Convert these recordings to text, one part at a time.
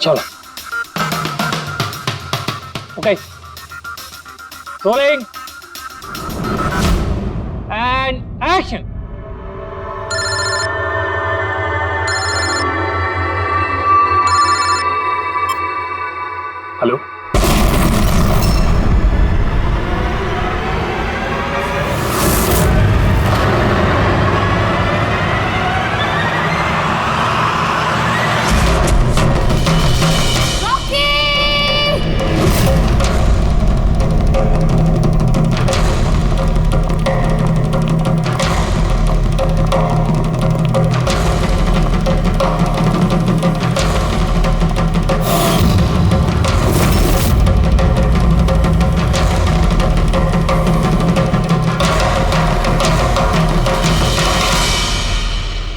चलो। Okay, rolling and action. Hello,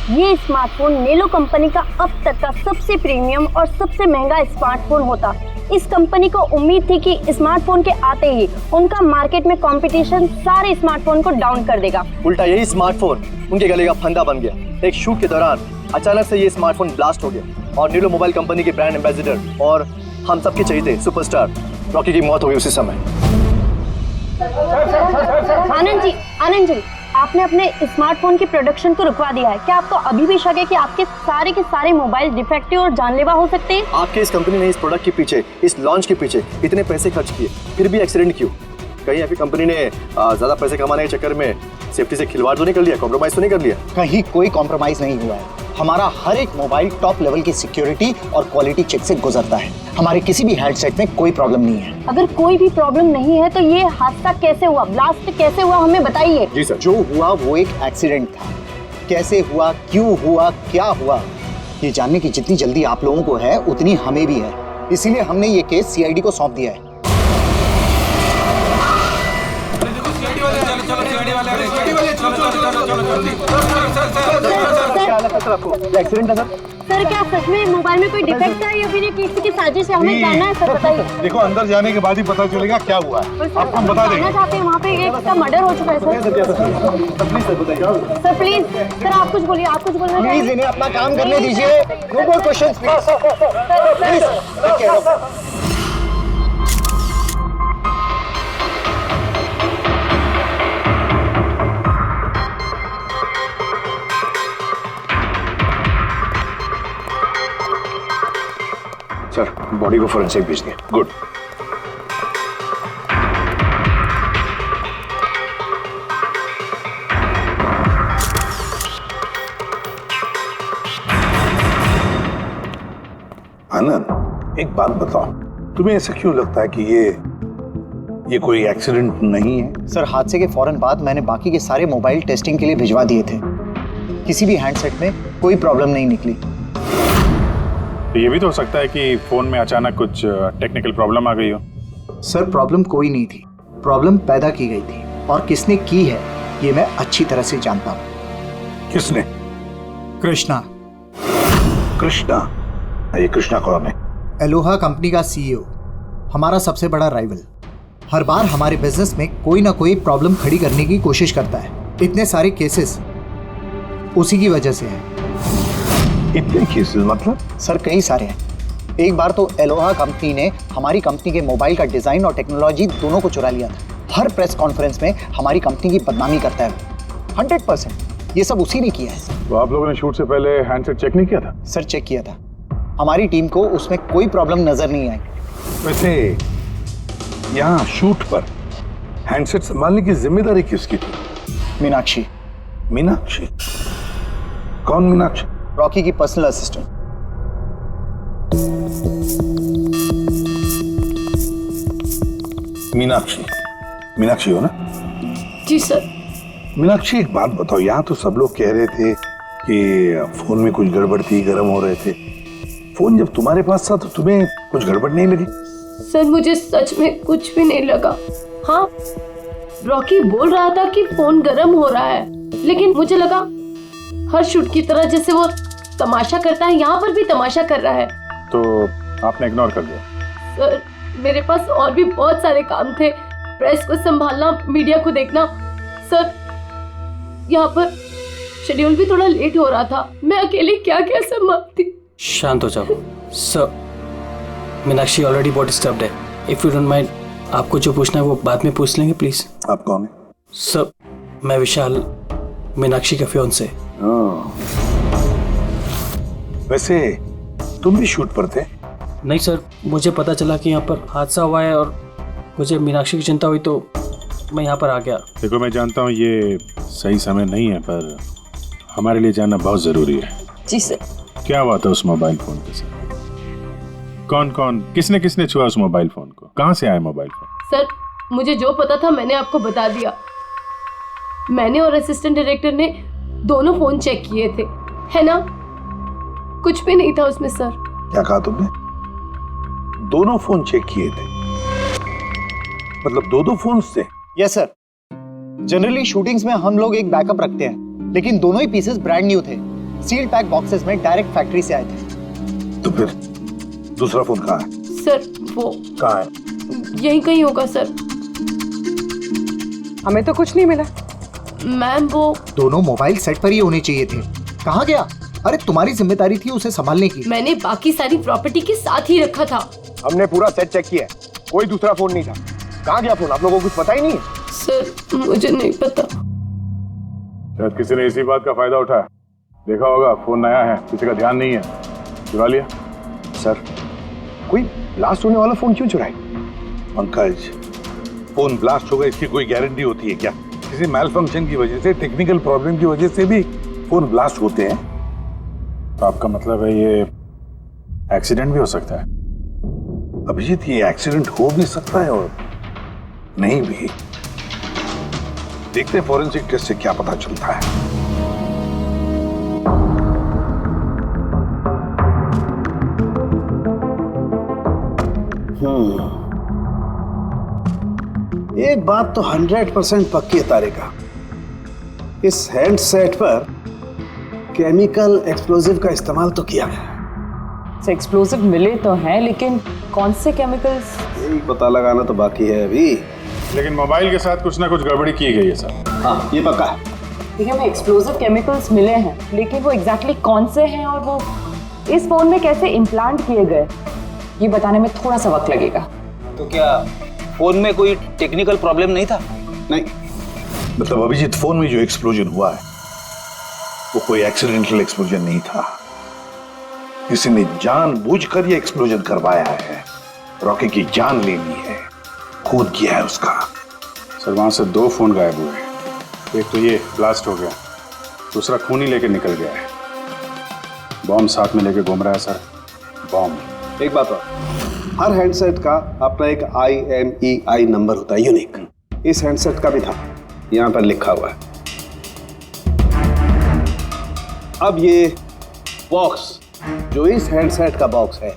ये smartphone नेलो company का अब तक का सबसे प्रीमियम और सबसे महंगा स्मार्टफोन होता। इस कंपनी को उम्मीद थी कि स्मार्टफोन के आते ही उनका मार्केट में कंपटीशन सारे स्मार्टफोन को डाउन कर देगा। उल्टा यही स्मार्टफोन उनके गले का फंदा बन गया। एक शूट के दौरान अचानक से ये स्मार्टफोन ब्लास्ट हो गया और नेलो मोबाइल कंपनी के ब्रांड एम्बेसडर और हम सबके चहेते सुपरस्टार रॉकी की मौत हो गई उसी समय। आनंद जी, आपने अपने स्मार्टफोन की प्रोडक्शन को रुकवा दिया है। क्या आपको अभी भी शक है कि आपके सारे के सारे मोबाइल डिफेक्टिव और जानलेवा हो सकते हैं? आपके इस कंपनी ने इस प्रोडक्ट के पीछे, इस लॉन्च के पीछे इतने पैसे खर्च किए, फिर भी एक्सीडेंट क्यों? कहीं आपकी कंपनी ने ज्यादा पैसे कमाने के चक्कर में सेफ्टी से खिलवाड़ तो नहीं कर लिया, कॉम्प्रोमाइज तो नहीं कर लिया? कहीं कोई कॉम्प्रोमाइज नहीं हुआ है। हमारा हर एक मोबाइल टॉप लेवल की सिक्योरिटी और क्वालिटी चेक से गुजरता है। हमारे किसी भी हैंडसेट में कोई प्रॉब्लम नहीं है। अगर कोई भी प्रॉब्लम नहीं है तो ये हादसा कैसे हुआ, ब्लास्ट कैसे हुआ, हमें बताइए। जी सर। जो हुआ वो एक एक्सीडेंट था। कैसे हुआ, क्यों हुआ, क्या हुआ, ये जानने की जितनी जल्दी आप लोगों को है उतनी हमें भी है। इसीलिए हमने ये केस सीआईडी को सौंप दिया है। एक्सीडेंट है सर, क्या सच में मोबाइल में कोई डिफेक्ट है या फिर ये किसी की साजिश है? हमें जानना है सर, बताइए। देखो अंदर जाने के बाद ही पता चलेगा क्या हुआ है। आपको हम बता देंगे। जानना चाहते हैं, वहाँ पे एक का मर्डर हो चुका है सर। प्लीज सर, आप कुछ बोलिए, आप कुछ बोलना प्लीज चाहिए। इन्हें अपना काम करने दीजिए। No more questions please. Sir, body को फोरेंसिक भेज दिया। गुड। आनंद, एक बात बताओ, तुम्हें ऐसा क्यों लगता है कि ये कोई एक्सीडेंट नहीं है? सर, हादसे के फौरन बाद मैंने बाकी के सारे मोबाइल टेस्टिंग के लिए भिजवा दिए थे। किसी भी हैंडसेट में कोई प्रॉब्लम नहीं निकली। तो ये भी तो हो सकता है कि फोन में अचानक कुछ टेक्निकल प्रॉब्लम आ गई हो। सर, प्रॉब्लम कोई नहीं थी। प्रॉब्लम पैदा की गई थी और किसने की है ये मैं अच्छी तरह से जानता हूँ। किसने? कृष्णा। कृष्णा? ये कृष्णा कौन है? एलोहा कंपनी का सीईओ, हमारा सबसे बड़ा राइवल। हर बार हमारे बिजनेस में कोई ना कोई प्रॉब्लम खड़ी करने की कोशिश करता है। इतने सारे केसेस उसी की वजह से हैं। इतने केसेस मतलब? सर, कई सारे हैं। एक बार तो एलोहा कंपनी ने हमारी कंपनी के मोबाइल का डिजाइन और टेक्नोलॉजी दोनों को चुरा लिया था। हर प्रेस कॉन्फ्रेंस में हमारी कंपनी की बदनामी करता है। 100% ये सब उसी ने किया है। तो आप लोगों ने शूट से पहले हैंडसेट चेक नहीं किया था? सर, चेक किया था। हमारी टीम को उसमें कोई प्रॉब्लम नजर नहीं आई। वैसे यहाँ शूट पर हैंडसेट संभालने की जिम्मेदारी किसकी थी? मीनाक्षी। मीनाक्षी? कौन मीनाक्षी? रॉकी की पर्सनल असिस्टेंट। मीनाक्षी? मीनाक्षी हो ना? जी सर। मीनाक्षी, एक बात बताओ, यहाँ तो सब लोग कह रहे थे कि फोन में कुछ गड़बड़ थी, गर्म हो रहे थे। फोन जब तुम्हारे पास था तो तुम्हें कुछ गड़बड़ नहीं लगी? सर, मुझे सच में कुछ भी नहीं लगा। हाँ, रॉकी बोल रहा था कि फोन गर्म हो रहा है, लेकिन मुझे लगा हर शूट की तरह जैसे वो तमाशा करता है, यहाँ पर भी तमाशा कर रहा है। तो आपने इग्नोर कर दिया? सर, मेरे पास और भी बहुत सारे काम थे। प्रेस को संभालना, मीडिया को देखना। सर, यहाँ पर शेड्यूल भी थोड़ा लेट हो रहा था। मैं अकेले क्या क्या संभालती। शांत हो जाओ सर। मीनाक्षी ऑलरेडी बहुत डिस्टर्ब्ड है। इफ यू डोंट माइंड, आपको जो पूछना है वो बाद में पूछ लेंगे प्लीज। आप कौन है? सर, मैं विशाल, मीनाक्षी का फियांसे। वैसे तुम भी शूट पर थे? नहीं सर, मुझे पता चला कि यहाँ पर हादसा हुआ है और मुझे मीनाक्षी की चिंता हुई तो मैं यहाँ पर आ गया। देखो, मैं जानता हूँ ये सही समय नहीं है, पर हमारे लिए जानना बहुत जरूरी है। जी सर। क्या हुआ था उस मोबाइल फोन के साथ? कौन कौन, किसने किसने छुआ उस मोबाइल फोन को? कहाँ से आया मोबाइल फोन? सर, मुझे जो पता था मैंने आपको बता दिया। मैंने और असिस्टेंट डायरेक्टर ने दोनों फोन चेक किए थे, है ना? कुछ भी नहीं था उसमें सर। क्या कहा तुमने? दोनों फोन चेक किए थे? मतलब दो फोन थे? Yes sir. जनरली शूटिंग्स में हम लोग एक बैकअप रखते हैं, लेकिन दोनों ही पीसेस ब्रांड न्यू थे, सील्ड पैक बॉक्सेस में डायरेक्ट फैक्ट्री से आए थे। तो फिर दूसरा फोन कहाँ है? सर वो कहाँ है? यहीं कहीं होगा सर। हमें तो कुछ नहीं मिला। मैम वो दोनों मोबाइल सेट पर ही होने चाहिए थे। कहाँ गया? अरे तुम्हारी जिम्मेदारी थी उसे संभालने की। मैंने बाकी सारी प्रॉपर्टी के साथ ही रखा था। हमने पूरा सेट चेक किया, कोई दूसरा फोन नहीं था। कहाँ गया फोन? आप लोगों को कुछ पता ही नहीं है? सर मुझे नहीं पता। शायद किसी ने इसी बात का फायदा उठाया। देखा होगा फोन नया है, किसी का ध्यान नहीं है, चुरा लिया। सर, कोई ब्लास्ट होने वाला फोन क्यों चुराए? पंकज, फोन ब्लास्ट होगा इसकी कोई गारंटी होती है क्या? किसी मैल फंक्शन की वजह से, टेक्निकल प्रॉब्लम की वजह से भी फोन ब्लास्ट होते हैं। तो आपका मतलब है ये एक्सीडेंट भी हो सकता है? अभिजीत, ये एक्सीडेंट हो भी सकता है और नहीं भी। देखते हैं फॉरेंसिक टेस्ट से क्या पता चलता है। एक बात तो 100% पक्की है तारिका, इस हैंडसेट पर केमिकल एक्सप्लोजिव का इस्तेमाल तो किया गया। एक्सप्लोजिव मिले तो हैं, लेकिन कौन से केमिकल्स? यही पता लगाना तो बाकी है अभी। लेकिन मोबाइल के साथ कुछ ना कुछ गड़बड़ी की गई है सर। हाँ, ये पक्का है। देखिए, हमें एक्सप्लोजिव केमिकल्स मिले हैं, लेकिन वो एग्जैक्टली कौन से हैं और वो इस फोन में कैसे इम्प्लांट किए गए, ये बताने में थोड़ा सा वक्त लगेगा। तो क्या फोन में कोई टेक्निकल प्रॉब्लम नहीं था? नहीं, मतलब अभिजीत, फोन में जो एक्सप्लोजन हुआ है वो कोई एक्सीडेंटल एक्सप्लोजन नहीं था। किसी ने जानबूझकर ये एक्सप्लोजन करवाया है, रॉकी की जान लेनी है, खून किया है उसका। सर, वहां से 2 फोन गायब हुए। एक तो ये ब्लास्ट हो गया, दूसरा खून ही लेके निकल गया है। बॉम्ब साथ में लेके घूम रहा है सर, बॉम्ब। एक बात और, हर हैंडसेट का अपना एक IMEI नंबर होता है, यूनिक। इस हैंडसेट का भी था, यहाँ पर लिखा हुआ है। अब ये बॉक्स जो इस हैंडसेट का बॉक्स है,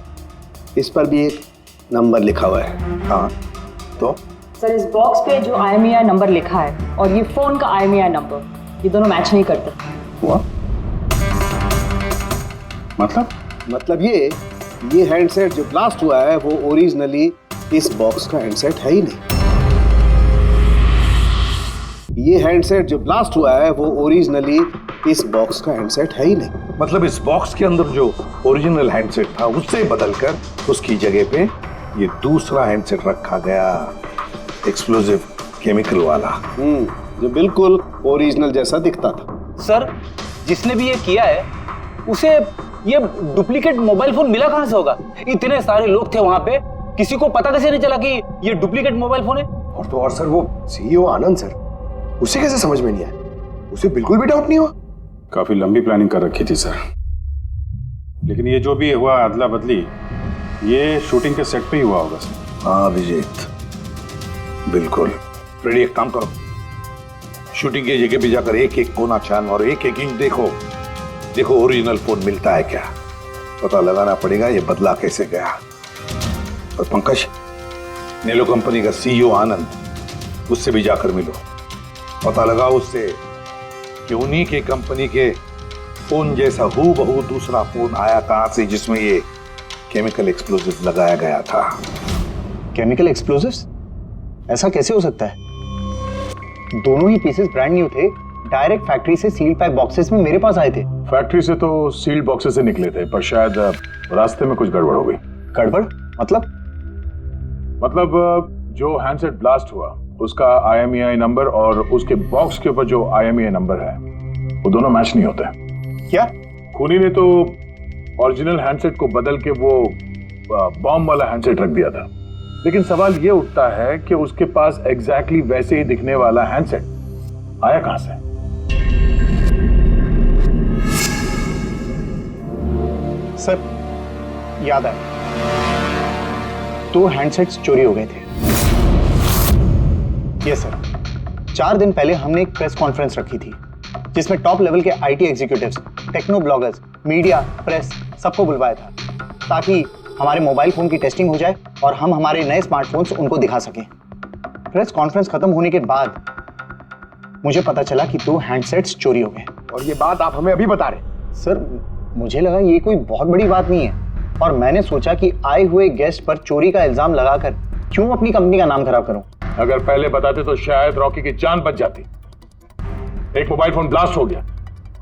इस पर भी एक नंबर लिखा हुआ है। हाँ, तो सर, इस बॉक्स पे जो IMEI नंबर लिखा है और ये फोन का IMEI नंबर, ये दोनों मैच नहीं करते। हुआ? मतलब ये हैंडसेट जो ब्लास्ट हुआ है वो ओरिजिनली इस बॉक्स का हैंडसेट है ही नहीं। ये हैंडसेट जो ब्लास्ट हुआ है वो ओरिजिनली इस बॉक्स का हैंडसेट है ही नहीं। मतलब इस बॉक्स के अंदर जो ओरिजिनल हैंडसेट था उससे बदलकर उसकी जगह पे ये दूसरा हैंडसेट रखा गया, एक्सप्लोजिव केमिकल वाला। जो बिल्कुल ओरिजिनल जैसा दिखता था। सर, जिसने भी ये किया है उसे ये डुप्लीकेट मोबाइल फोन मिला कहां से होगा? इतने सारे लोग थे वहां पे, किसी को पता कैसे नहीं चला कि ये डुप्लीकेट मोबाइल फोन है? और तो और सर, वो CEO आनंद सर, उसे कैसे समझ में नहीं आया? उसे बिल्कुल भी डाउट नहीं हुआ? काफी लंबी प्लानिंग कर रखी थी सर, लेकिन ये जो भी हुआ अदला बदली, ये शूटिंग के सेट पे ही हुआ होगा सर। हाँ अभिजीत, बिल्कुल। रेडी, एक काम करो, शूटिंग की जगह पे जाकर एक एक कोना छान और एक एक इंच देखो ओरिजिनल फोन मिलता है क्या। पता लगाना पड़ेगा ये बदला कैसे गया। और पंकज, नेलो कंपनी का CEO आनंद, उससे भी जाकर मिलो, पता लगाओ उससे कि उन्हीं के कंपनी के फोन जैसा हूबहू दूसरा फोन आया कहां से जिसमें ये केमिकल एक्सप्लोजिव लगाया गया था। Chemical explosives? ऐसा कैसे हो सकता है? दोनों ही पीसेस ब्रांड न्यू थे, डायरेक्ट फैक्ट्री से सील्ड पैक बॉक्सेस में मेरे पास आए थे। फैक्ट्री से तो सील्ड बॉक्सेस से निकले थे, पर शायद रास्ते में कुछ गड़बड़ हो गई। गड़बड़? मतलब जो हैंडसेट ब्लास्ट हुआ उसका IMEI नंबर और उसके बॉक्स के ऊपर जो IMEI नंबर है वो दोनों मैच नहीं होते। क्या? खूनी ने तो ओरिजिनल हैंडसेट को बदल के वो बॉम्ब वाला हैंडसेट रख दिया था, लेकिन सवाल ये उठता है कि उसके पास एग्जैक्टली वैसे ही दिखने वाला हैंडसेट आया कहां से? सर याद आया, 2 हैंडसेट्स चोरी हो गए थे। यस सर, 4 दिन पहले हमने एक प्रेस कॉन्फ्रेंस रखी थी जिसमें टॉप लेवल के IT executives, techno bloggers, media, press सबको बुलवाया था ताकि हमारे मोबाइल फोन की टेस्टिंग हो जाए और हम हमारे नए स्मार्टफोन्स उनको दिखा सकें। प्रेस कॉन्फ्रेंस खत्म होने के बाद मुझे पता चला कि 2 हैंडसेट्स चोरी हो गए। और ये बात आप हमें अभी बता रहे? सर मुझे लगा ये कोई बहुत बड़ी बात नहीं है और मैंने सोचा कि आए हुए गेस्ट पर चोरी का इल्जाम लगाकर क्यों अपनी कंपनी का नाम खराब करूं। अगर पहले बताते तो शायद रॉकी की जान बच जाती। एक मोबाइल फोन ब्लास्ट हो गया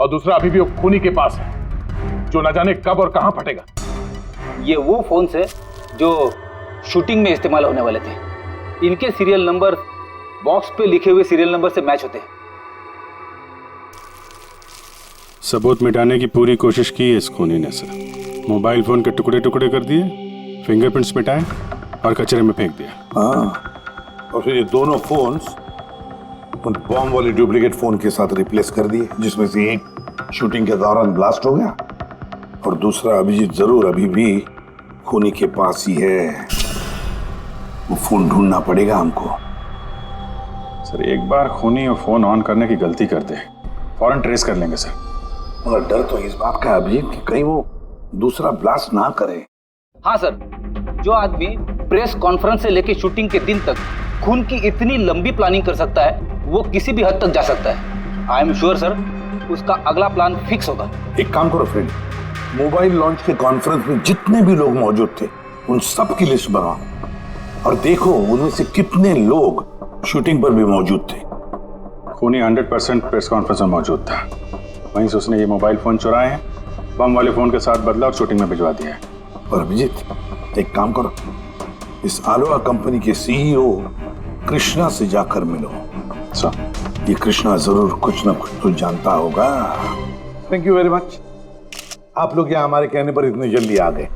और दूसरा अभी भी वो खूनी के पास है जो न जाने कब और कहां फटेगा। ये वो फोन है जो शूटिंग में इस्तेमाल होने वाले थे। इनके सीरियल नंबर बॉक्स पे लिखे हुए सीरियल नंबर से मैच होते हैं। सबूत मिटाने की पूरी कोशिश की है इस खूनी ने सर। मोबाइल फोन के टुकड़े टुकड़े कर दिए, फिंगरप्रिंट्स मिटाए और कचरे में फेंक दिया। हाँ, और फिर ये दोनों फोन्स उन बॉम्ब वाले डुप्लीकेट फोन के साथ रिप्लेस कर दिए, जिसमें से एक शूटिंग के दौरान ब्लास्ट हो गया और दूसरा अभिजीत जरूर अभी भी खूनी के पास ही है। वो फोन ढूंढना पड़ेगा हमको। सर एक बार खूनी और फोन ऑन करने की गलती कर दे, फौरन ट्रेस कर लेंगे सर। मगर डर तो इस बात का अभिजीत कि कहीं वो दूसरा ब्लास्ट ना करे। हाँ सर, जो आदमी प्रेस कॉन्फ्रेंस से लेकर शूटिंग के दिन तक खून की इतनी लंबी प्लानिंग कर सकता है वो किसी भी हद तक जा सकता है। आई एम श्योर सर उसका अगला प्लान फिक्स होगा। एक काम करो फ्रेंड, मोबाइल लॉन्च के कॉन्फ्रेंस में जितने भी लोग मौजूद थे उन सब की लिस्ट बनाओ और देखो उनमें से कितने लोग शूटिंग पर भी मौजूद थे। खूनी 100% प्रेस कॉन्फ्रेंस में मौजूद था, वहीं से उसने ये मोबाइल फोन चुराए हैं, बम वाले फोन के साथ बदला और शूटिंग में भिजवा दिया है। और अभिजीत एक काम करो, इस आलोआ कंपनी के CEO कृष्णा से जाकर मिलो। ये कृष्णा जरूर कुछ ना कुछ तो जानता होगा। Thank you very much. आप लोग यहाँ हमारे कहने पर इतने जल्दी आ गए।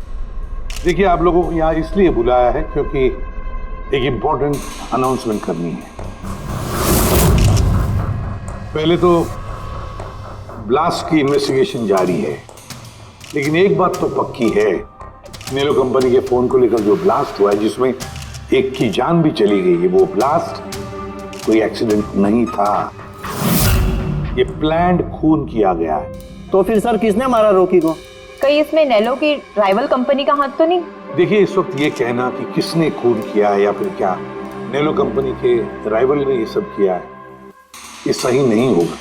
देखिए आप लोगों को यहाँ इसलिए बुलाया है क्योंकि एक इम्पोर्टेंट अनाउंसमेंट करनी है। पहले तो ब्लास्ट की इन्वेस्टिगेशन जारी है, लेकिन एक बात तो पक्की है, नेलो कंपनी के फोन को लेकर जो ब्लास्ट हुआ है जिसमें एक की जान भी चली गई है, वो ब्लास्ट कोई एक्सीडेंट नहीं था, ये प्लान्ड खून किया गया है। तो फिर सर किसने मारा रॉकी को? कहीं इसमें नेलो की राइवल कंपनी का हाथ तो नहीं? देखिए इस वक्त ये कहना कि किसने खून किया है या फिर क्या नेलो कंपनी के राइवल ने ये सब किया है, ये सही नहीं होगा।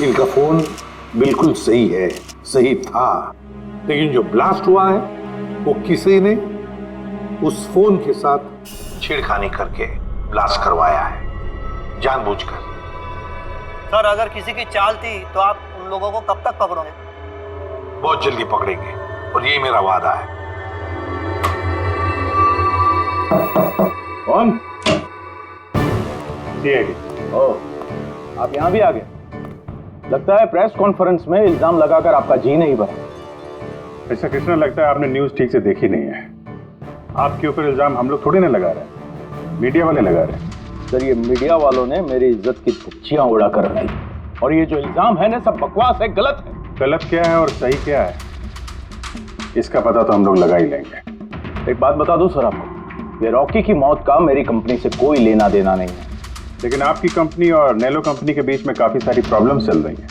इनका फोन बिल्कुल सही है, सही था, लेकिन जो ब्लास्ट हुआ है वो किसी ने उस फोन के साथ छेड़खानी करके ब्लास्ट करवाया है, जानबूझकर। सर अगर किसी की चाल थी तो आप उन लोगों को कब तक पकड़ोगे? बहुत जल्दी पकड़ेंगे और यही मेरा वादा है। कौन? आप यहाँ भी आ गए। लगता है प्रेस कॉन्फ्रेंस में इल्जाम लगाकर आपका जी नहीं भरा। ऐसा कृष्णा लगता है आपने न्यूज ठीक से देखी नहीं है। आपके ऊपर इल्जाम हम लोग थोड़ी ना लगा रहे हैं, मीडिया वाले लगा रहे हैं। सर ये मीडिया वालों ने मेरी इज्जत की धज्जियां उड़ा कर रख दी और ये जो इल्जाम है ना सब बकवास है, गलत है। गलत क्या है और सही क्या है इसका पता तो हम लोग लगा ही लेंगे। एक बात बता दूं सर आपको, ये रॉकी की मौत का मेरी कंपनी से कोई लेना देना नहीं है। लेकिन आपकी कंपनी और नेलो कंपनी के बीच में काफी सारी प्रॉब्लम्स चल रही हैं।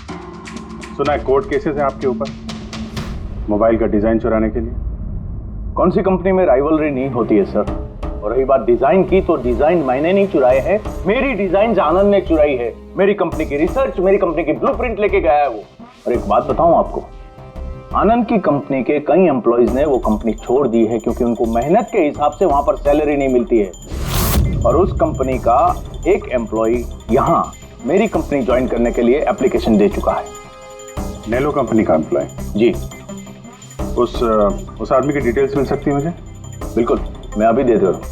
सुना है कोर्ट केसेस है आपके ऊपर मोबाइल का डिजाइन चुराने के लिए। कौन सी कंपनी में राइवलरी नहीं होती है सर। और रही बात डिजाइन की, तो डिजाइन मैंने नहीं चुराए हैं, मेरी डिजाइन आनंद ने चुराई है। मेरी कंपनी की रिसर्च, मेरी कंपनी की ब्लूप्रिंट लेके गया है वो। और एक बात बताऊं आपको, आनंद की कंपनी के कई एम्प्लॉइज ने वो कंपनी छोड़ दी है क्योंकि उनको मेहनत के हिसाब से वहां पर सैलरी नहीं मिलती है। और उस कंपनी का एक एम्प्लॉय यहां मेरी कंपनी ज्वाइन करने के लिए एप्लीकेशन दे चुका है। नेलो कंपनी का एम्प्लॉय? जी। उस आदमी की डिटेल्स मिल सकती है मुझे? बिल्कुल, मैं अभी दे दे रहा हूँ।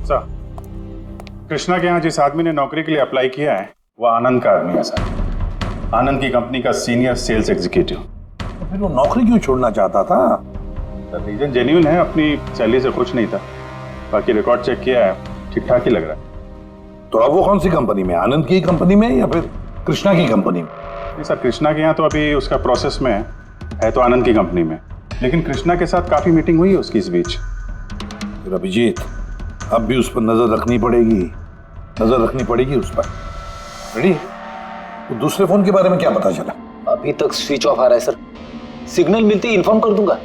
सर, कृष्णा के यहाँ जिस आदमी ने नौकरी के लिए अप्लाई किया है वो आनंद का आदमी है सर। आनंद की कंपनी का सीनियर सेल्स एग्जीक्यूटिव। तो फिर वो नौकरी क्यों छोड़ना चाहता था? सर रीजन जेन्युइन है, अपनी सैलरी से खुश नहीं था। बाकी रिकॉर्ड चेक किया है, ठीक ठाक ही लग रहा है। तो अब वो कौन सी कंपनी में, आनंद की कंपनी में या फिर कृष्णा की कंपनी में? नहीं सर, कृष्णा के यहाँ तो अभी उसका प्रोसेस में है तो आनंद की कंपनी में, लेकिन कृष्णा के साथ काफी मीटिंग हुई है उसकी इस बीच। फिर अभिजीत, अब भी उस पर नजर रखनी पड़ेगी उस पर। रेडी? तो दूसरे फोन के बारे में क्या पता चला? अभी तक स्विच ऑफ आ रहा है सर, सिग्नल मिलते ही इन्फॉर्म कर दूंगा।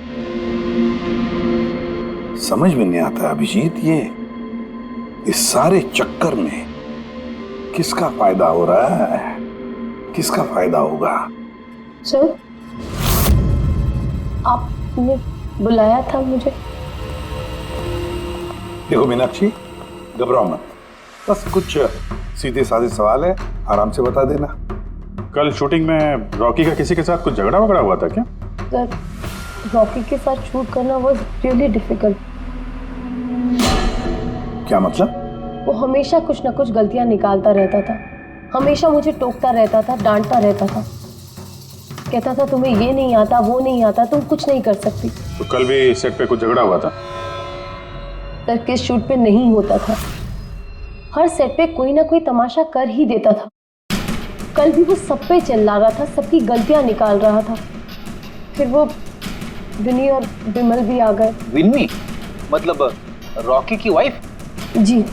समझ में नहीं आता अभिजीत, ये इस सारे चक्कर में किसका फायदा हो रहा है, किसका फायदा होगा? सर, आपने बुलाया था मुझे? देखो मीनाक्षी, घबराओ मत, बस कुछ सीधे साधे सवाल है, आराम से बता देना। कल शूटिंग में रॉकी का किसी के साथ कुछ झगड़ा वगड़ा हुआ था क्या? सर, रॉकी के साथ शूट करना वाज रियली डिफिकल्ट। क्या मतलब? वो हमेशा कुछ ना कुछ गलतियां निकालता रहता था, हमेशा मुझे टोकता रहता था, डांटता रहता था, कहता था तुम्हें ये नहीं आता, वो नहीं आता, तुम कुछ नहीं कर सकती। तो कल भी सेट पे कुछ झगड़ा हुआ था? सर, किस शूट पे नहीं होता था, हर सेट पे कोई ना कोई तमाशा कर ही देता था। कल भी वो सब पे चिल्ला रहा था, सबकी गलतियां निकाल रहा था। फिर वो विनी और विमल भी आ गए। विन्नी मतलब रॉकी की वाइफ? जी।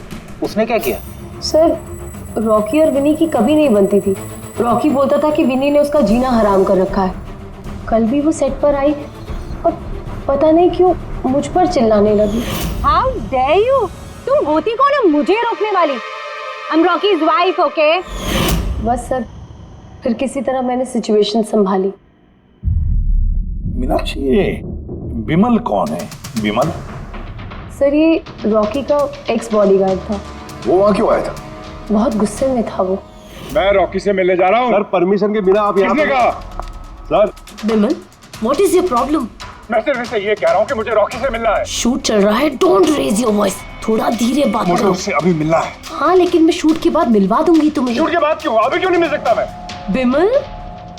उसने क्या किया? सर, रॉकी और विनी की कभी नहीं बनती थी। रॉकी बोलता था कि विनी ने उसका जीना हराम कर रखा है। कल भी वो सेट पर आई और पता नहीं क्यों मुझ पर चिल्लाने लगी। How dare you? तुम होती कौन है मुझे रोकने वाली? I'm Rocky's wife, okay? बस सर, फिर किसी तरह मैंने सिचुएशन संभाली। मीनाक्षी, ये विमल कौन है? विमल? सर, ये रॉकी का एक्स बॉडीगार्ड था। वो वहाँ क्यों आया था? बहुत गुस्से में था वो। मैं रॉकी से मिलने जा रहा हूँ। सर, परमिशन के बिना आप यहाँ पे? Sir, Vimal, what is your problem? मैं सिर्फ ये कह रहा हूँ कि मुझे रॉकी से मिलना है। शूट चल रहा है, डोंट रेज योर वॉइस, थोड़ा धीरे बात करो। मुझे उससे अभी मिलना है। हाँ, लेकिन मैं शूट के बाद मिलवा दूंगी तुम्हें। शूट के बाद क्यों? अभी क्यों नहीं मिल सकता मैं? विमल,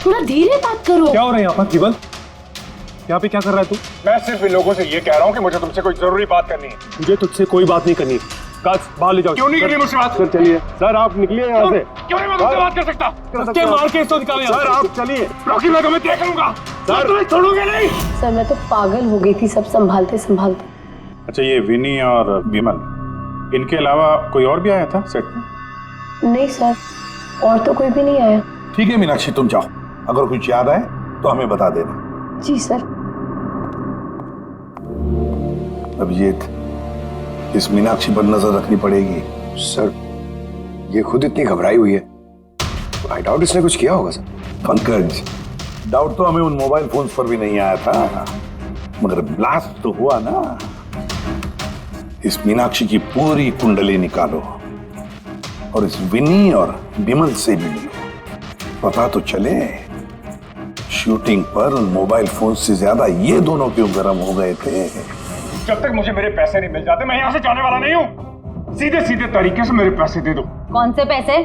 थोड़ा धीरे बात करो। क्या हो रहा है यहाँ पर? विमल, यहाँ पे क्या कर रहा है तू? मैं सिर्फ इन लोगों से ये कह रहा हूँ कि मुझे तुमसे कोई जरूरी बात करनी है। मुझे तुझसे कोई बात नहीं करनी। काश बाहर ले जाओ। क्यों नहीं करनी मुझसे बात? सर चलिए। सर आप निकलिए यहाँ से। क्यों नहीं मैं तुमसे बात कर सकता? धक्के मार के इसको निकालिए। सर आप चलिए। रॉकी, मैं तुम्हें देख लूंगा। सर तुम्हें छोड़ूंगा नहीं। सर, मैं तो पागल हो गई थी सब संभालते संभालते। अच्छा, ये विनी और विमल, इनके अलावा कोई और भी आया था सेट पे? नहीं सर, और तो कोई भी नहीं आया। ठीक है मीनाक्षी, तुम जाओ, अगर कुछ याद आए तो हमें बता देना। जी सर। अभिजीत, इस मीनाक्षी पर नजर रखनी पड़ेगी। सर, ये खुद इतनी घबराई हुई है, आई डाउट इसने कुछ किया होगा सर। पंकज, डाउट तो हमें उन मोबाइल फोन्स पर भी नहीं आया था, मगर ब्लास्ट तो हुआ ना। इस मीनाक्षी की पूरी कुंडली निकालो और इस विनी और विमल से मिलो, पता तो चले शूटिंग पर उन मोबाइल फोन से ज्यादा ये दोनों क्यों गर्म हो गए थे। जब तक मुझे मेरे पैसे नहीं मिल जाते मैं यहाँ से जाने वाला नहीं हूँ। सीधे सीधे तरीके से मेरे पैसे दे दो। कौन से पैसे?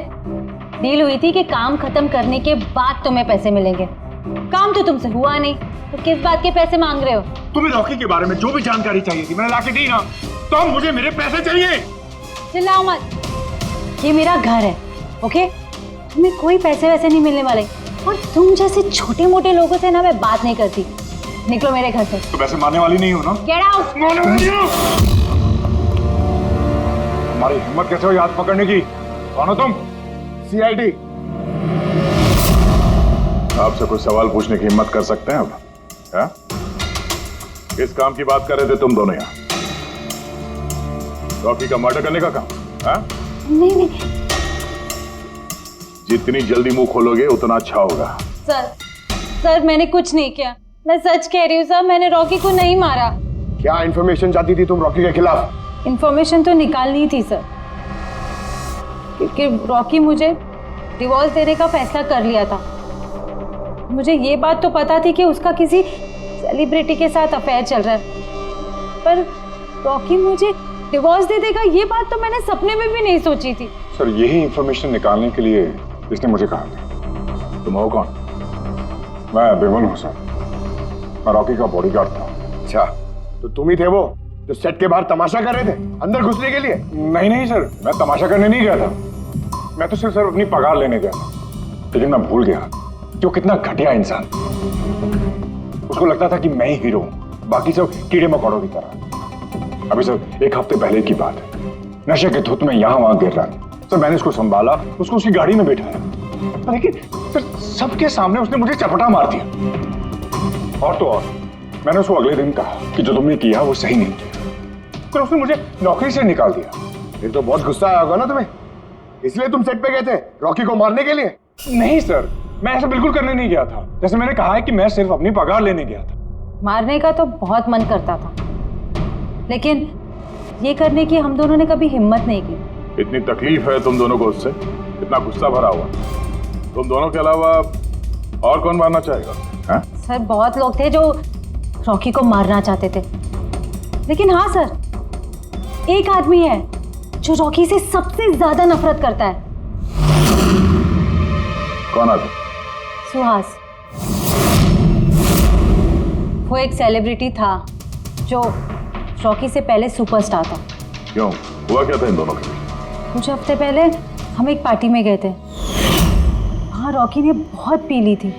डील हुई थी कि काम खत्म करने के बाद तुम्हें पैसे मिलेंगे। काम तो तुमसे हुआ नहीं, तो किस बात के पैसे मांग रहे हो? तुम्हें रॉकी के बारे में जो भी जानकारी चाहिए थी मैंने लाके दी ना, तो अब मुझे मेरे पैसे चाहिए। चिल्लाओ मत, ये मेरा घर है, ओके? तुम्हें कोई पैसे वैसे नहीं मिलने वाले, और तुम जैसे छोटे मोटे लोगों से ना मैं बात नहीं करती। निकलो मेरे घर से। तो वैसे मारने वाली नहीं हो ना? Get out. मारने वाली नहीं हो। तुम्हारी हिम्मत कैसे हुई हाथ पकड़ने की? कौन हो तुम? CID? आपसे कुछ सवाल पूछने की हिम्मत कर सकते हैं अब? क्या किस काम की बात कर रहे थे तुम दोनों यहाँ? रॉकी का मर्डर करने का काम? नहीं नहीं जितनी जल्दी मुंह खोलोगे उतना अच्छा होगा। सर, मैंने कुछ नहीं किया, मैं सच कह रही हूँ सर, मैंने रॉकी को नहीं मारा। क्या इन्फॉर्मेशन चाहती थी तुम रॉकी के खिलाफ? इन्फॉर्मेशन तो निकालनी थी सर, क्योंकि रॉकी मुझे डिवोर्स देने का फैसला कर लिया था। मुझे ये बात तो पता थी कि उसका किसी सेलिब्रिटी के साथ अफेयर चल रहा है, पर रॉकी मुझे डिवोर्स दे देगा ये बात तो मैंने सपने में भी नहीं सोची थी। सर यही इंफॉर्मेशन निकालने के लिए इसने मुझे कहा था। तुम हो कौन? मैं बिमल हूँ सर, मैं रॉकी का बॉडीगार्ड था। अच्छा, तो तुम ही थे वो जो सेट के बाहर तमाशा कर रहे थे अंदर घुसने के लिए? नहीं सर, मैं तमाशा करने नहीं गया था। मैं तो सिर्फ अपनी पगार लेने गया था, लेकिन मैं भूल गया कि वो कितना घटिया इंसान। उसको लगता था कि मैं ही हीरो हूँ, बाकी सब कीड़े मकोड़ों की तरह। अभी सर एक हफ्ते पहले की बात है, नशे के धुत में यहाँ वहां गिर रहा था। सर मैंने उसको संभाला, उसको उसकी गाड़ी में बैठाया, लेकिन सर सबके सामने उसने मुझे चपटा मार दिया। और तो और मैंने उसको अगले दिन कहा कि जो तुमने किया वो सही नहीं किया, फिर उसने मुझे नौकरी से निकाल दिया। फिर तो बहुत गुस्सा आया होगा ना तुम्हें, इसलिए तुम सेट पे गए थे रॉकी को मारने के लिए? नहीं सर, मैं ऐसा बिल्कुल करने नहीं गया था। जैसे मैंने कहा है कि मैं सिर्फ अपनी पगार लेने गया था। मारने का तो बहुत मन करता था, लेकिन ये करने की हम दोनों ने कभी हिम्मत नहीं की। इतनी तकलीफ है तुम दोनों को उससे, इतना गुस्सा भरा हुआ। तुम दोनों के अलावा और कौन मारना चाहेगा? हाँ? सर बहुत लोग थे जो रॉकी को मारना चाहते थे, लेकिन हाँ सर एक आदमी है जो रॉकी से सबसे ज्यादा नफरत करता है। कौन आदमी? सुहास। वो एक सेलिब्रिटी था जो रॉकी से पहले सुपरस्टार था। क्यों, हुआ क्या था इन दोनों के? कुछ हफ्ते पहले हम एक पार्टी में गए थे, वहाँ रॉकी ने बहुत पी ली थी।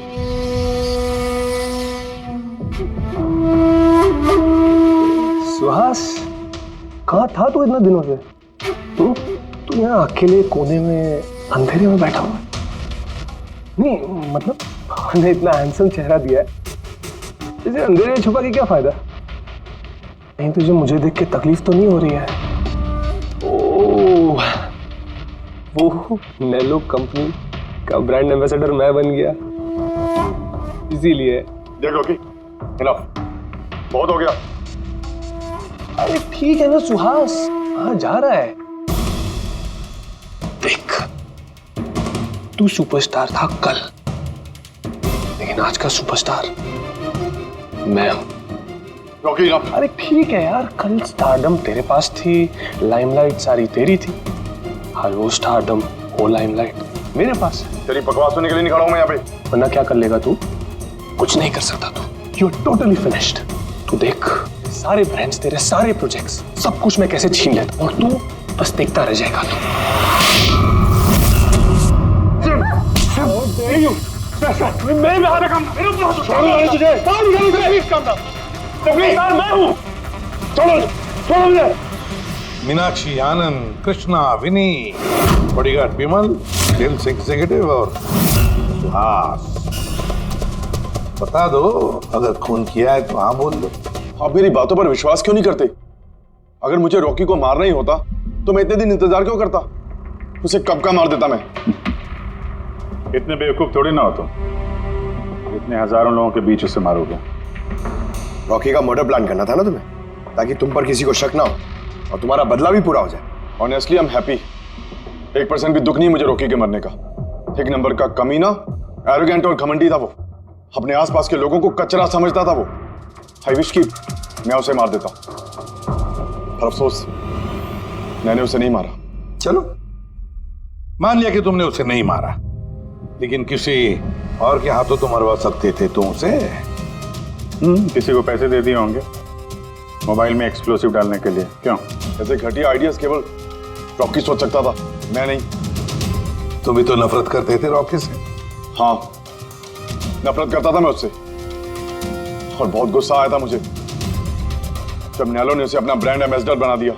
सुहास, कहाँ था तू इतने दिनों से? तू यहाँ अकेले कोने में अंधेरे में बैठा हुआ? नहीं मतलब हमने इतना हैंडसम चेहरा दिया है, इसे अंधेरे में छुपा के क्या फायदा? नहीं तुझे मुझे देख के तकलीफ तो नहीं हो रही है? ओह, वो नेलो कंपनी का ब्रांड एम्बेसडर मैं बन गया, इसीलिए। देख रॉकी, बहुत हो गया। अरे ठीक है ना सुहास, कहाँ जा रहा है? देख, तू सुपरस्टार था कल, लेकिन आज का सुपरस्टार मैं हूं। रॉकी अरे ठीक है यार, कल स्टारडम तेरे पास थी, लाइमलाइट सारी तेरी थी, आज वो स्टारडम वो लाइमलाइट मेरे पास है। तेरी बकवास सुनने के लिए नहीं खड़ा हूं मैं यहाँ पे। वरना क्या कर लेगा तू? कुछ नहीं कर सकता तू, यू आर टोटली फिनिश्ड। तू देख, सारे ब्रांड्स तेरे सारे प्रोजेक्ट्स सब कुछ मैं कैसे छीन लेता, और तू बस देखता रह जाएगा। मीनाक्षी आनंद, कृष्णा, विनी, बॉडीगार्ड विमल, सेल्स एग्जीक्यूटिव और सुहास। बता दो, अगर खून किया है तो हाँ बोल दो। आप मेरी बातों पर विश्वास क्यों नहीं करते? अगर मुझे रॉकी को मारना ही होता तो मैं इतने दिन इंतजार क्यों करता? उसे कब का मार देता मैं। इतने बेवकूफ थोड़ी ना हो तुम, इतने हजारों लोगों के बीच उसे मारोगे। रॉकी का मर्डर प्लान करना था ना तुम्हें, ताकि तुम पर किसी को शक ना हो और तुम्हारा बदला भी पूरा हो जाए। Honestly I am happy. 1% भी दुख नहीं मुझे रॉकी के मरने का। एक नंबर का कमीना, एरोगेंट और घमंडी था वो। अपने आसपास के लोगों को कचरा समझता था वो। आई विश कि मैं उसे मार देता, पर अफसोस मैंने उसे नहीं मारा। चलो मान लिया कि तुमने उसे नहीं मारा, लेकिन किसी और के हाथों तो मरवा सकते थे तुम उसे। किसी को पैसे दे दिए होंगे मोबाइल में एक्सप्लोसिव डालने के लिए। क्यों? ऐसे घटिया आइडियाज केवल रॉकी सोच सकता था, मैं नहीं। तुम भी तो नफरत करते थे रॉकी से। हाँ, नफरत करता था मैं उससे, और बहुत गुस्सा आया था मुझे जब नैलो ने उसे अपना ब्रांड एम्बेसडर बना दिया,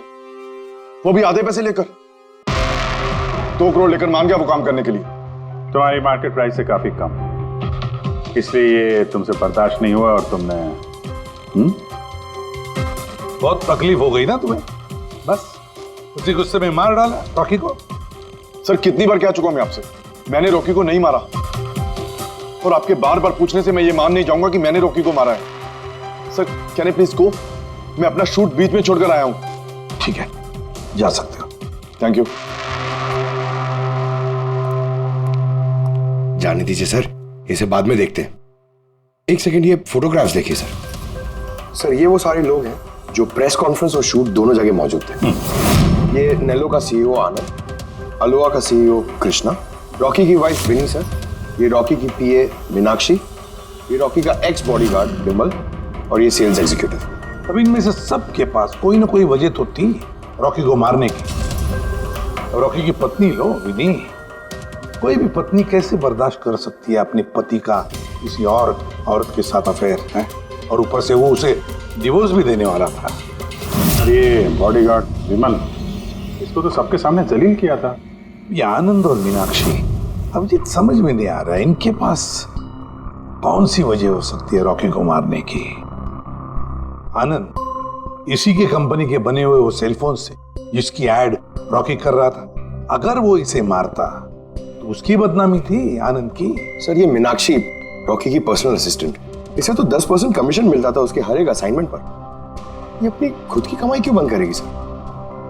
वो भी आधे पैसे लेकर। 2 करोड़ लेकर मान गया वो काम करने के लिए। तुम्हारी मार्केट प्राइस से काफी कम, इसलिए ये तुमसे बर्दाश्त नहीं हुआ और तुमने बहुत तकलीफ हो गई ना तुम्हें, बस उसी गुस्से में मार डाला रॉकी को। सर कितनी बार कह चुका हूं मैं आपसे, मैंने रॉकी को नहीं मारा, और आपके बार बार पूछने से मैं ये मान नहीं जाऊंगा कि मैंने रॉकी को मारा है। Sir can I please go? मैं अपना शूट बीच में छोड़कर आया हूं। ठीक है, जा सकते हो। Thank you. जाने दीजिए सर, इसे बाद में देखते हैं। एक सेकंड, ये फोटोग्राफ्स देखिए सर। सर ये वो सारे लोग हैं जो प्रेस कॉन्फ्रेंस और शूट दोनों जगह मौजूद थे। ये नेलो का सीईओ आनंद, अलोहा का सीईओ कृष्णा, रॉकी की वाइफ विनी सर, ये रॉकी की पीए मीनाक्षी, ये रॉकी का एक्स बॉडीगार्ड विमल और ये सेल्स एग्जीक्यूटिव। अब इनमें से सबके पास कोई ना कोई वजह तो थी रॉकी को मारने की। रॉकी की पत्नी लो विनी, कोई भी पत्नी कैसे बर्दाश्त कर सकती है अपने पति का किसी और औरत के साथ अफेयर है, और ऊपर से वो उसे डिवोर्स भी देने वाला था। अरे बॉडीगार्ड विमल, इसको तो सबके सामने जलील किया था। ये आनंद और मीनाक्षी, अब जी समझ में नहीं आ रहा है इनके पास कौन सी वजह हो सकती है रॉकी को मारने की। आनंद इसी के कंपनी के बने हुए वो सेलफोन से जिसकी एड रॉकी कर रहा था, अगर वो इसे मारता तो उसकी बदनामी थी आनंद की। सर ये मीनाक्षी रॉकी की पर्सनल असिस्टेंट, इसे तो 10% कमीशन मिलता था उसके हर एक असाइनमेंट पर। ये अपनी खुद की कमाई क्यों बंद करेगी सर?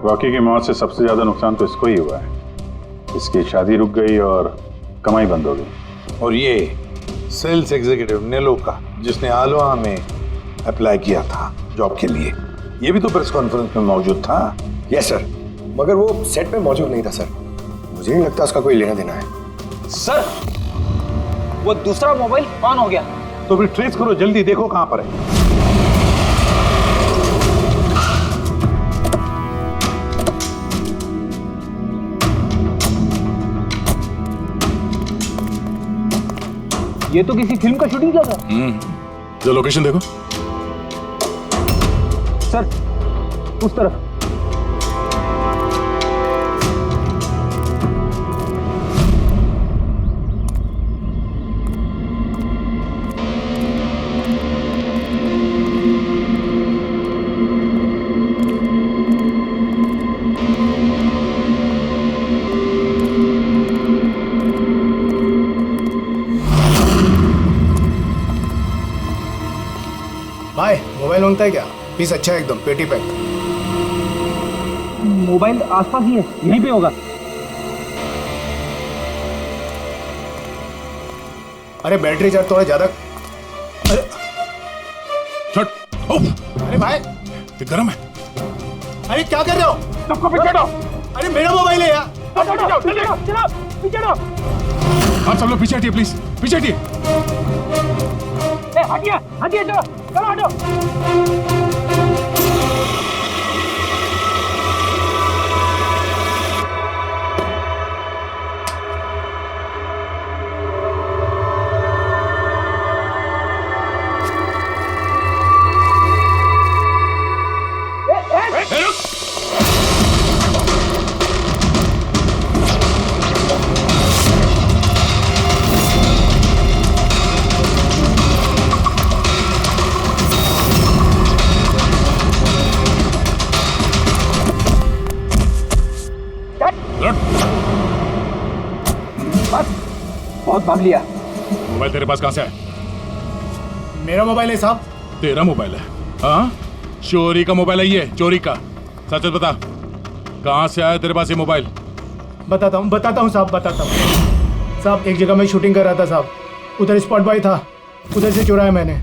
रॉकी की मौत से सबसे ज्यादा नुकसान तो इसको ही हुआ है। इसकी शादी रुक गई और कमाई बंद हो गई। और ये सेल्स एग्जीक्यूटिव नेलो का जिसने आलोहा में अप्लाई किया था जॉब के लिए, ये भी तो प्रेस कॉन्फ्रेंस में मौजूद था। यस सर, मगर वो सेट पे मौजूद नहीं था सर। मुझे नहीं लगता उसका कोई लेना देना है। सर वो दूसरा मोबाइल ऑन हो गया। तो फिर ट्रेस करो जल्दी, देखो कहां पर है। ये तो किसी फिल्म का शूटिंग लग रहा है। जो लोकेशन देखो सर, उस तरफ। भाई मोबाइल मांगता है क्या? पीस अच्छा है एकदम, पेटी पैक। मोबाइल आसपास ही है, यहीं पे होगा। अरे बैटरी चार्ज थोड़ा ज्यादा। अरे अरे भाई ये गर्म है। अरे क्या कर रहे हो? सबको पीछे हटो। अरे मेरा मोबाइल है यार। आप सब लोग पीछे हटिए प्लीज, पीछे हटिए। हटिए हटिए, चलो चलो हटो। बहुत भाग लिया। मोबाइल तेरे पास कहां से है? मेरा मोबाइल है साहब। तेरा मोबाइल है? हाँ, चोरी का मोबाइल है ये, चोरी का। सच बता, कहां से आया तेरे पास ये मोबाइल? बताता हूँ साहब, बताता हूँ साहब। एक जगह मैं शूटिंग कर रहा था साहब, उधर स्पॉट बॉय था, उधर से चुराया मैंने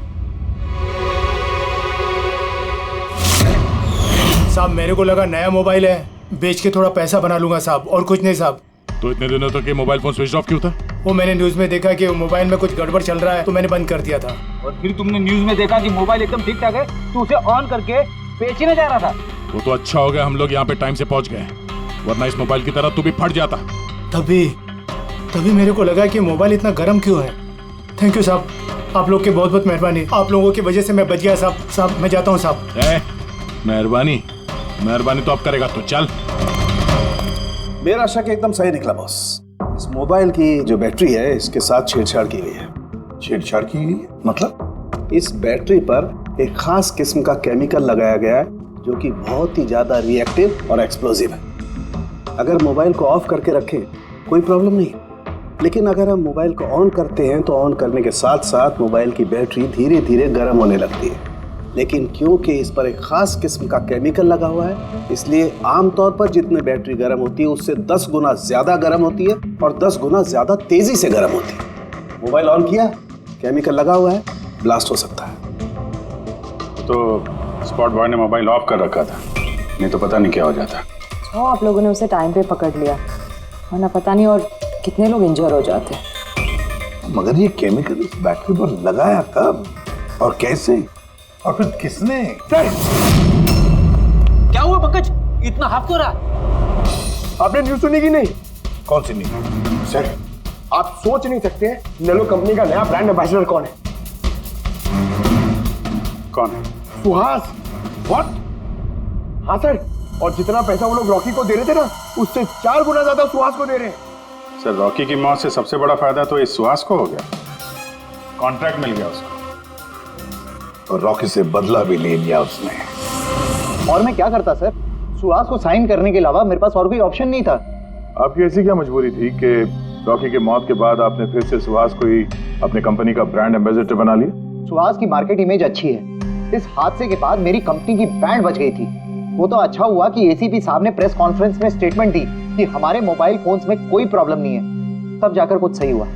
साहब। मेरे को लगा नया मोबाइल है, बेच के थोड़ा पैसा बना लूंगा साहब, और कुछ नहीं साहब। तो इतने दिनों तक ये मोबाइल फोन स्विच ऑफ क्यों था? वो मैंने न्यूज में देखा कि मोबाइल में कुछ गड़बड़ चल रहा है, तो मैंने बंद कर दिया था। और फिर तुमने न्यूज में देखा कि मोबाइल एकदम ठीक ठाक है, तो उसे ऑन करके बेचने जा रहा था। वो तो अच्छा हो गया हम लोग यहाँ पे टाइम से पहुंच गए, वरना इस मोबाइल की तरह तू भी फट जाता। तभी मेरे को लगा कि मोबाइल इतना गर्म क्यों है। थैंक यू साहब, आप लोग की बहुत बहुत मेहरबानी। आप लोगों की वजह से मैं बच गया साहब। मैं जाता हूँ साहब। मेहरबानी तो आप करेगा तो चल। मेरा शक एकदम सही निकला बॉस। इस मोबाइल की जो बैटरी है इसके साथ छेड़छाड़ की गई है। छेड़छाड़ की गई मतलब? इस बैटरी पर एक खास किस्म का केमिकल लगाया गया है जो कि बहुत ही ज्यादा रिएक्टिव और एक्सप्लोजिव है। अगर मोबाइल को ऑफ करके रखें कोई प्रॉब्लम नहीं, लेकिन अगर हम मोबाइल को ऑन करते हैं तो ऑन करने के साथ साथ मोबाइल की बैटरी धीरे धीरे गर्म होने लगती है। लेकिन क्योंकि इस पर एक खास किस्म का केमिकल लगा हुआ है, इसलिए आमतौर पर जितनी बैटरी गर्म होती है उससे 10 गुना ज्यादा गर्म होती है और 10 गुना ज्यादा तेजी से गर्म होती है। मोबाइल ऑन किया, केमिकल लगा हुआ है, ब्लास्ट हो सकता है। तो स्पॉट बॉय ने मोबाइल ऑफ कर रखा था, नहीं तो पता नहीं क्या हो जाता। तो आप लोगों ने उसे टाइम पे पकड़ लिया, वरना पता नहीं और कितने लोग इंजर हो जाते। मगर ये केमिकल इस बैटरी पर लगाया कब और कैसे और फिर किसने? क्या हुआ पंकज, इतना हाफ क्यों रहा? आपने न्यूज़ सुनी कि नहीं? कौन सी नहीं? सर, आप सोच नहीं सकते नेलो कंपनी का नया ब्रांड एम्बेसडर कौन है? कौन है? सुहास। व्हाट? हाँ सर, और जितना पैसा वो लोग रॉकी को दे रहे थे ना, उससे 4 गुना ज्यादा सुहास को दे रहे हैं। सर, रॉकी की मौत से सबसे बड़ा फायदा तो इस सुहास को हो गया, कॉन्ट्रैक्ट मिल गया उसको, और रॉकी से बदला भी ले लिया उसने। और मैं क्या करता सर? सुहास को साइन करने के अलावा मेरे पास और कोई ऑप्शन नहीं था। आपकी ऐसी क्या मजबूरी थी कि रॉकी के मौत के बाद आपने फिर से सुहास को ही अपनी कंपनी का ब्रांड एम्बेसडर बना लिया? सुहास की मार्केट इमेज अच्छी है। इस हादसे के बाद मेरी कंपनी की ब्रांड बच गई थी। वो तो अच्छा हुआ कि एसीपी साहब ने प्रेस कॉन्फ्रेंस में स्टेटमेंट दी कि हमारे मोबाइल फोन्स में कोई प्रॉब्लम नहीं है। तब जाकर कुछ सही हुआ।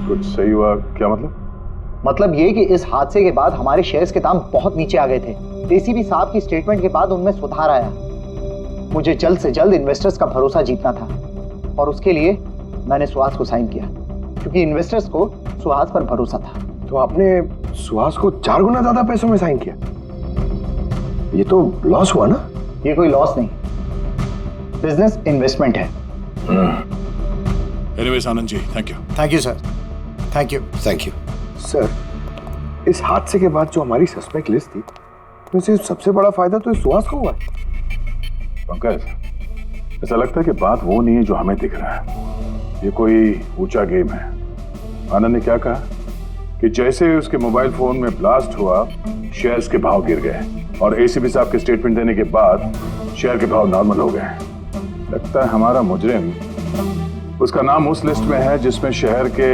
कुछ सही हुआ क्या मतलब? मतलब ये कि इस हादसे के बाद हमारे शेयर्स के दाम बहुत नीचे आ गए थे। एसीपी साहब की स्टेटमेंट के बाद उनमें सुधार आया। मुझे जल्द से जल्द इन्वेस्टर्स का भरोसा जीतना था और उसके लिए मैंने सुहास को साइन किया, क्योंकि इन्वेस्टर्स को सुहास पर भरोसा था। तो आपने सुहास को 4 गुना ज्यादा पैसों में साइन किया? ये तो लॉस हुआ ना? ये कोई लॉस नहीं, बिजनेस इन्वेस्टमेंट है। Anyways Anand ji, thank you. Thank you sir, thank you. Thank you sir, इस हादसे के बाद जो हमारी सस्पेक्ट लिस्ट थी, उसमें सबसे बड़ा फायदा तो इस सुहास को हुआ है। पंकज, ऐसा लगता है कि बात वो नहीं है जो हमें दिख रहा है। ये कोई ऊंचा गेम है। आनंद ने क्या कहा कि जैसे उसके मोबाइल फोन में ब्लास्ट हुआ, शेयर्स के भाव गिर गए और एसीपी साहब के स्टेटमेंट देने के बाद शेयर के भाव नॉर्मल हो गए। लगता है हमारा मुजरिम, उसका नाम उस लिस्ट में है जिसमें शहर के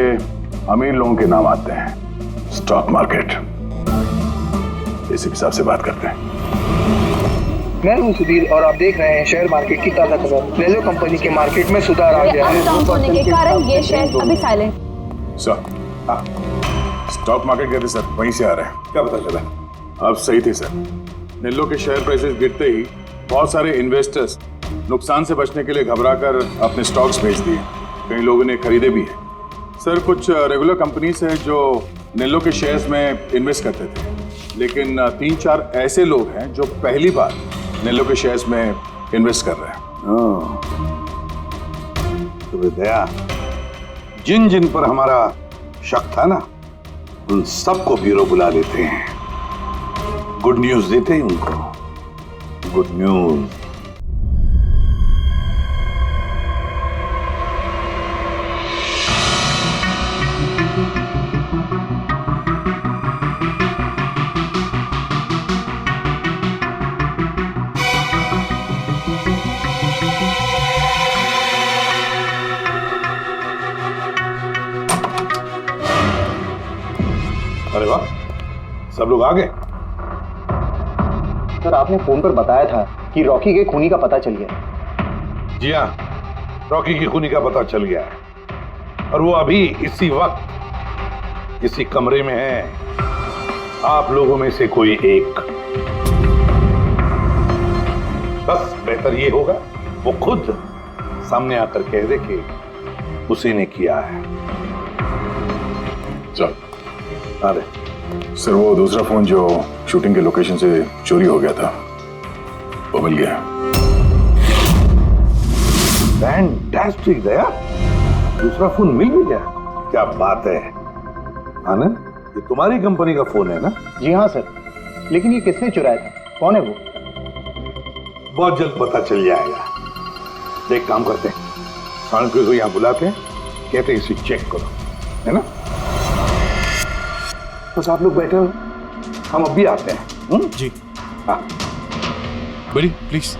अमीर लोगों के नाम आते हैं, स्टॉक मार्केट। एसीपी साहब से बात करते हैं। मैं हूं सुधीर और आप देख रहे हैं शेयर मार्केट की ताज़ा खबर। नेलो कंपनी के मार्केट में सुधार आ गया है। डाउन होने के कारण ये शेयर अभी साइलेंट। सर, स्टॉक मार्केट गए थे सर, वहीं से आ रहे हैं। क्या पता चला? आप सही थे सर। नेलो के शेयर प्राइसेस गिरते ही बहुत सारे इन्वेस्टर्स नुकसान से बचने के लिए घबराकर अपने स्टॉक्स बेच दिए। कई लोगों ने खरीदे भी हैं। सर, कुछ रेगुलर कंपनीज हैं जो नेलो के शेयर्स में इन्वेस्ट करते थे, लेकिन 3-4 ऐसे लोग हैं जो पहली बार नेलो के शेयर्स में इन्वेस्ट कर रहे हैं। तो दया, जिन जिन पर हमारा शक था ना, उन सबको ब्यूरो बुला लेते हैं, गुड न्यूज देते हैं उनको। Good news. अरे वाह, सब लोग आ गए। सर, आपने फोन पर बताया था कि रॉकी के खूनी का पता चल गया। जी हाँ, रॉकी की खूनी का पता चल गया है और वो अभी इसी वक्त इसी कमरे में है। आप लोगों में से कोई एक, बस बेहतर ये होगा वो खुद सामने आकर कह दे कि उसी ने किया है। चल। अरे सर, वो दूसरा फोन जो शूटिंग के लोकेशन से चोरी हो गया था, वो मिल गया। फैंटास्टिक दया, दूसरा फोन मिल भी गया। क्या बात है आनंद, ये तुम्हारी कंपनी का फोन है ना? जी हाँ सर, लेकिन ये किसने चुराया था? कौन है वो? बहुत जल्द पता चल जाएगा। एक काम करते हैं, साणुके को यहाँ बुलाते हैं, कहते हैं इसे चेक करो, है ना? बस आप लोग बैठे हो, हम अभी आते हैं। जी हाँ, बड़ी प्लीज।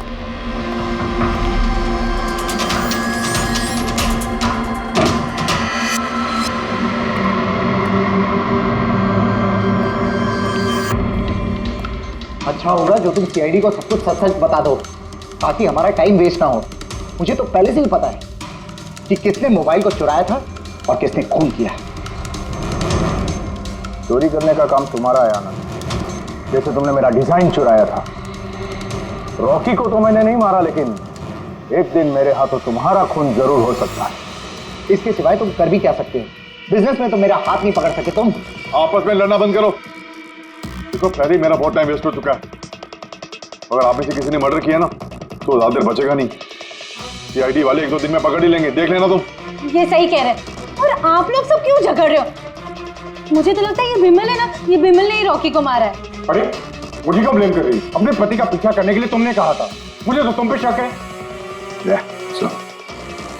अच्छा होगा जो तुम सीआईडी को सब कुछ सच सच बता दो, ताकि हमारा टाइम वेस्ट ना हो। मुझे तो पहले से ही पता है कि किसने मोबाइल को चुराया था और किसने खून किया। चोरी करने का काम तुम्हारा है आनंद, जैसे तुमने मेरा डिजाइन चुराया था। रॉकी को तो मैंने नहीं मारा, लेकिन एक दिन मेरे हाथों तुम्हारा खून जरूर हो सकता है। इसके सिवाय तुम कर भी क्या सकते हो? बिजनेस में तो मेरा हाथ नहीं पकड़ सके तुम। आपस में लड़ना बंद करो। देखो पहले ही मेरा बहुत टाइम वेस्ट हो चुका है। अगर आप में से किसी ने मर्डर किया ना तो ज्यादा देर बचेगा नहीं। सीआईडी वाले 1-2 दिन में पकड़ ही लेंगे, देख लेना तुम। ये सही कह रहे हैं। और आप लोग सब क्यों झगड़ रहे हो? मुझे तो लगता है ये बिमल है ना, ये बिमल ने ही रॉकी को मारा है। अरे मुझे क्यों ब्लेम कर रही? अपने पति का पीछा करने के लिए तुमने कहा था। मुझे तो तुम पे शक है। ले, चलो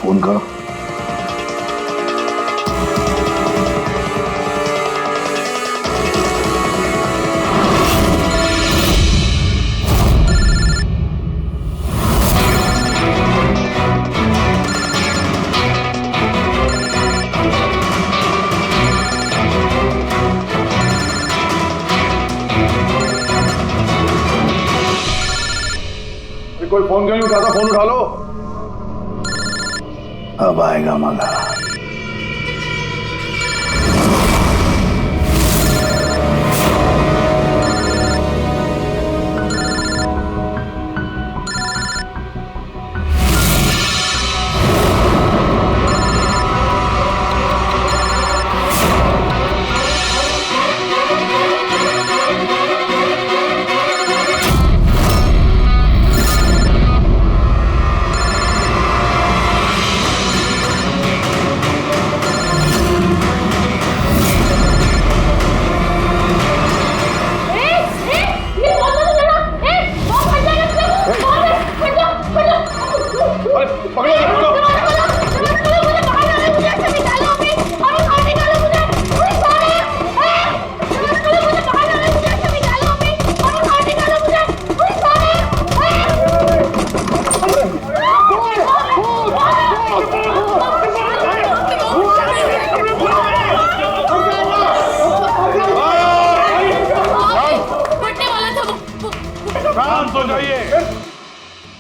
फोन करो। कोई फोन क्यों नहीं उठाता? फोन उठा लो। अब आएगा मजा।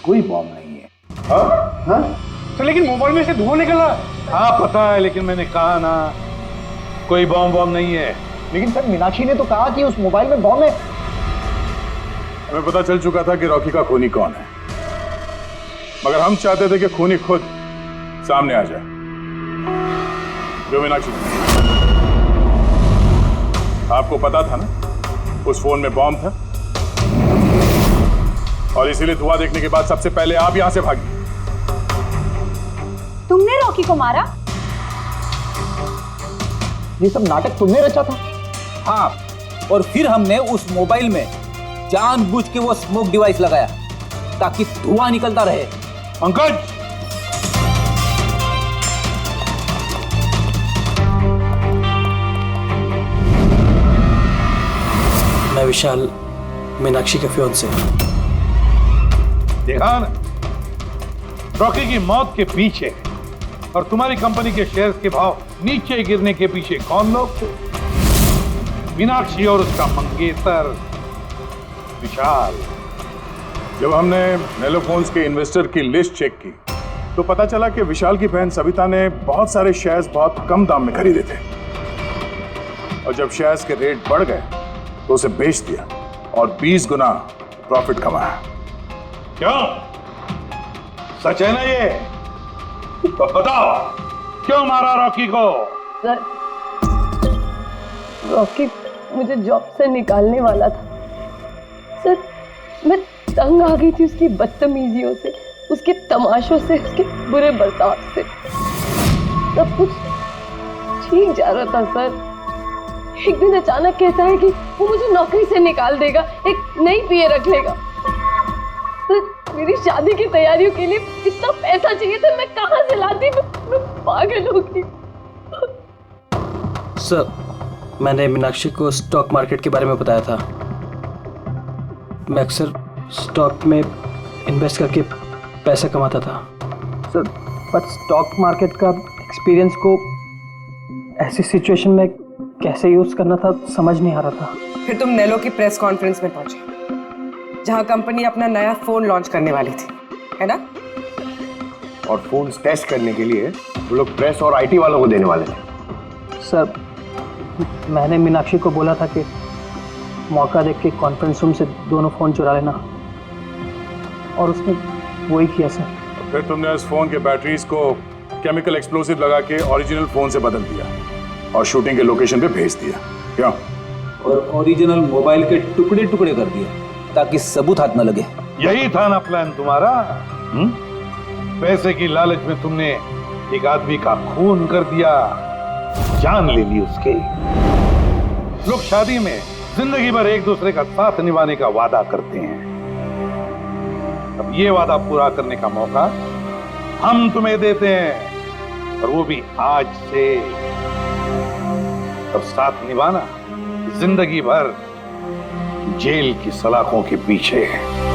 कोई बॉम्ब नहीं है। हाँ? तो लेकिन मोबाइल में से धुआं निकला। हाँ पता है, लेकिन मैंने कहा ना कोई बॉम्ब नहीं है। लेकिन सर मीनाक्षी ने तो कहा कि उस मोबाइल में बॉम्ब है। हमें पता चल चुका था कि रॉकी का खूनी कौन है, मगर हम चाहते थे कि खूनी खुद सामने आ जाए। जो मीनाक्षी, आपको पता था ना उस फोन में बॉम्ब था, और इसीलिए धुआं देखने के बाद सबसे पहले आप यहां से भागी। तुमने रॉकी को मारा? ये सब नाटक तुमने रचा था? हाँ, और फिर हमने उस मोबाइल में जानबूझ के वो स्मोक डिवाइस लगाया ताकि धुआं निकलता रहे। पंकज, मैं विशाल, मीनाक्षी के फियांसे। देखा ना, रॉकी की मौत के पीछे और तुम्हारी कंपनी के शेयर्स के भाव नीचे गिरने के पीछे कौन लोग थे? मीनाक्षी और उसका मंगेतर विशाल। जब हमने नेलोफोन्स के इन्वेस्टर की लिस्ट चेक की तो पता चला कि विशाल की बहन सविता ने बहुत सारे शेयर्स बहुत कम दाम में खरीदे थे, और जब शेयर्स के रेट बढ़ गए तो उसे बेच दिया और 20 गुना प्रॉफिट कमाया। क्यों? सच है ना ये? तो बताओ क्यों मारा रॉकी को? सर, रॉकी मुझे जॉब से निकालने वाला था। सर, मैं तंग आ गई थी उसकी बदतमीजियों से, उसके तमाशों से, उसके बुरे बर्ताव से। सब कुछ ठीक जा रहा था सर। एक दिन अचानक कहता है कि वो मुझे नौकरी से निकाल देगा, एक नई पीए रख लेगा। सर, मेरी शादी की तैयारियों के लिए इतना पैसा चाहिए था, मैं कहाँ से लाती? मैं पागल हो गई। सर, मैंने मीनाक्षी को स्टॉक मार्केट के बारे में बताया था। मैं अक्सर स्टॉक में इन्वेस्ट करके पैसा कमाता था। सर, पर स्टॉक मार्केट का एक्सपीरियंस को ऐसी सिचुएशन में कैसे यूज करना था समझ नहीं आ रहा था। फिर तुम नेलो की प्रेस कॉन्फ्रेंस में पहुंचे जहां कंपनी अपना नया फोन लॉन्च करने वाली थी, है ना? और फोन टेस्ट करने के लिए वो लोग प्रेस और आईटी वालों को देने वाले थे। सर, मैंने मीनाक्षी को बोला था कि मौका देख के कॉन्फ्रेंस रूम से दोनों फ़ोन चुरा लेना, और उसने वही किया सर। फिर तुमने उस फोन के बैटरीज को केमिकल एक्सप्लोसिव लगा के ओरिजिनल फोन से बदल दिया और शूटिंग के लोकेशन पे भेज दिया, क्या? और ओरिजिनल मोबाइल के टुकड़े टुकड़े कर दिए ताकि सबूत हाथ न लगे। यही था ना प्लान तुम्हारा? पैसे की लालच में तुमने एक आदमी का खून कर दिया, जान ले ली उसके। लोग शादी में जिंदगी भर एक दूसरे का साथ निभाने का वादा करते हैं। अब ये वादा पूरा करने का मौका हम तुम्हें देते हैं, और वो भी आज से। अब साथ निभाना जिंदगी भर जेल की सलाखों के पीछे है।